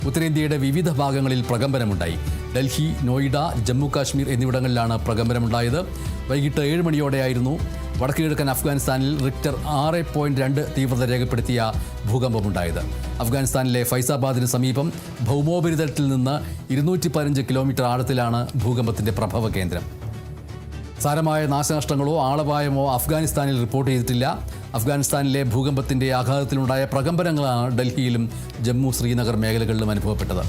ഉത്തരേന്ത്യയുടെ വിവിധ ഭാഗങ്ങളിൽ പ്രകമ്പനമുണ്ടായി. ഡൽഹി, നോയിഡ, ജമ്മു കാശ്മീർ എന്നിവിടങ്ങളിലാണ് പ്രകമ്പനമുണ്ടായത്. വൈകിട്ട് 7 മണിയോടെയായിരുന്നു വടക്കുകിഴക്കൻ അഫ്ഗാനിസ്ഥാനിൽ റിക്ടർ 6.2 തീവ്രത രേഖപ്പെടുത്തിയ ഭൂകമ്പമുണ്ടായത്. അഫ്ഗാനിസ്ഥാനിലെ ഫൈസാബാദിന് സമീപം ഭൗമോപരിതലത്തിൽ നിന്ന് 215 കിലോമീറ്റർ ആഴത്തിലാണ് ഭൂകമ്പത്തിന്റെ പ്രഭവ കേന്ദ്രം. സാരമായ നാശനഷ്ടങ്ങളോ ആളപായമോ അഫ്ഗാനിസ്ഥാനിൽ റിപ്പോർട്ട് ചെയ്തിട്ടില്ല. അഫ്ഗാനിസ്ഥാനിലെ ഭൂകമ്പത്തിന്റെ ആഘാതത്തിലുണ്ടായ പ്രകമ്പനങ്ങളാണ് ഡൽഹിയിലും ജമ്മു, ശ്രീനഗർ മേഖലകളിലും അനുഭവപ്പെട്ടത്.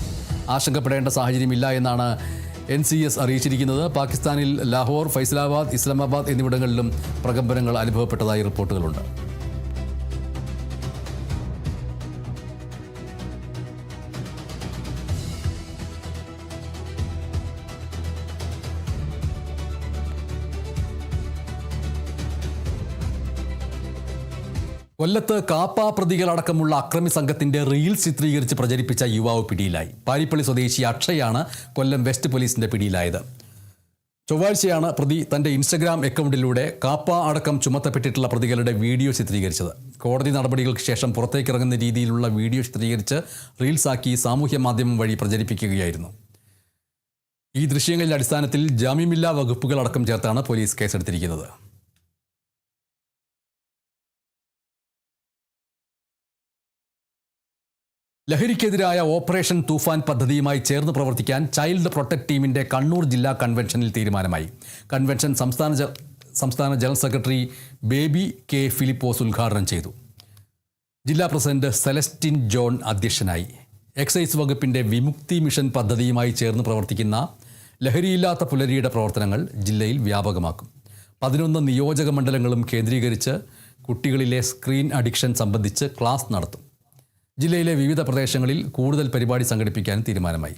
ആശങ്കപ്പെടേണ്ട സാഹചര്യമില്ല എന്നാണ് NCS അറിയിച്ചിരിക്കുന്നത്. പാകിസ്ഥാനിൽ ലാഹോർ, ഫൈസലാബാദ്, ഇസ്ലാമാബാദ് എന്നിവിടങ്ങളിലും പ്രകമ്പനങ്ങൾ അനുഭവപ്പെട്ടതായി റിപ്പോർട്ടുകളുണ്ട്. കൊല്ലത്ത് കാപ്പ പ്രതികളടക്കമുള്ള അക്രമി സംഘത്തിന്റെ റീൽസ് ചിത്രീകരിച്ച് പ്രചരിപ്പിച്ച യുവാവ് പിടിയിലായി. പാരിപ്പള്ളി സ്വദേശി അക്ഷയാണ് കൊല്ലം വെസ്റ്റ് പോലീസിന്റെ പിടിയിലായത്. ചൊവ്വാഴ്ചയാണ് പ്രതി തന്റെ ഇൻസ്റ്റഗ്രാം അക്കൗണ്ടിലൂടെ കാപ്പ അടക്കം ചുമത്തപ്പെട്ടിട്ടുള്ള പ്രതികളുടെ വീഡിയോ ചിത്രീകരിച്ചത്. കോടതി നടപടികൾക്ക് ശേഷം പുറത്തേക്കിറങ്ങുന്ന രീതിയിലുള്ള വീഡിയോ ചിത്രീകരിച്ച് റീൽസാക്കി സാമൂഹ്യ മാധ്യമം വഴി പ്രചരിപ്പിക്കുകയായിരുന്നു. ഈ ദൃശ്യങ്ങളുടെ അടിസ്ഥാനത്തിൽ ജാമ്യമില്ലാ വകുപ്പുകളടക്കം ചേർത്താണ് പോലീസ് കേസെടുത്തിരിക്കുന്നത്. ലഹരിക്കെതിരായ ഓപ്പറേഷൻ തൂഫാൻ പദ്ധതിയുമായി ചേർന്ന് പ്രവർത്തിക്കാൻ ചൈൽഡ് പ്രൊട്ടക്ട് ടീമിന്റെ കണ്ണൂർ ജില്ലാ കൺവെൻഷനിൽ തീരുമാനമായി. കൺവെൻഷൻ സംസ്ഥാന general secretary baby K Philipose ഉദ്ഘാടനം ചെയ്തു. ജില്ലാ പ്രസിഡന്റ് സെലസ്റ്റിൻ ജോൺ അധ്യക്ഷനായി. എക്സൈസ് വകുപ്പിന്റെ വിമുക്തി മിഷൻ പദ്ധതിയുമായി ചേർന്ന് പ്രവർത്തിക്കുന്ന ലഹരിയില്ലാത്ത പുലരിയുടെ പ്രവർത്തനങ്ങൾ ജില്ലയിൽ വ്യാപകമാക്കും. 11 നിയോജക മണ്ഡലങ്ങളും കേന്ദ്രീകരിച്ച് കുട്ടികളിലെ സ്ക്രീൻ അഡിക്ഷൻ സംബന്ധിച്ച് ക്ലാസ് നടത്തും. ജില്ലയിലെ വിവിധ പ്രദേശങ്ങളിൽ കൂടുതൽ പരിപാടി സംഘടിപ്പിക്കാൻ തീരുമാനമായി.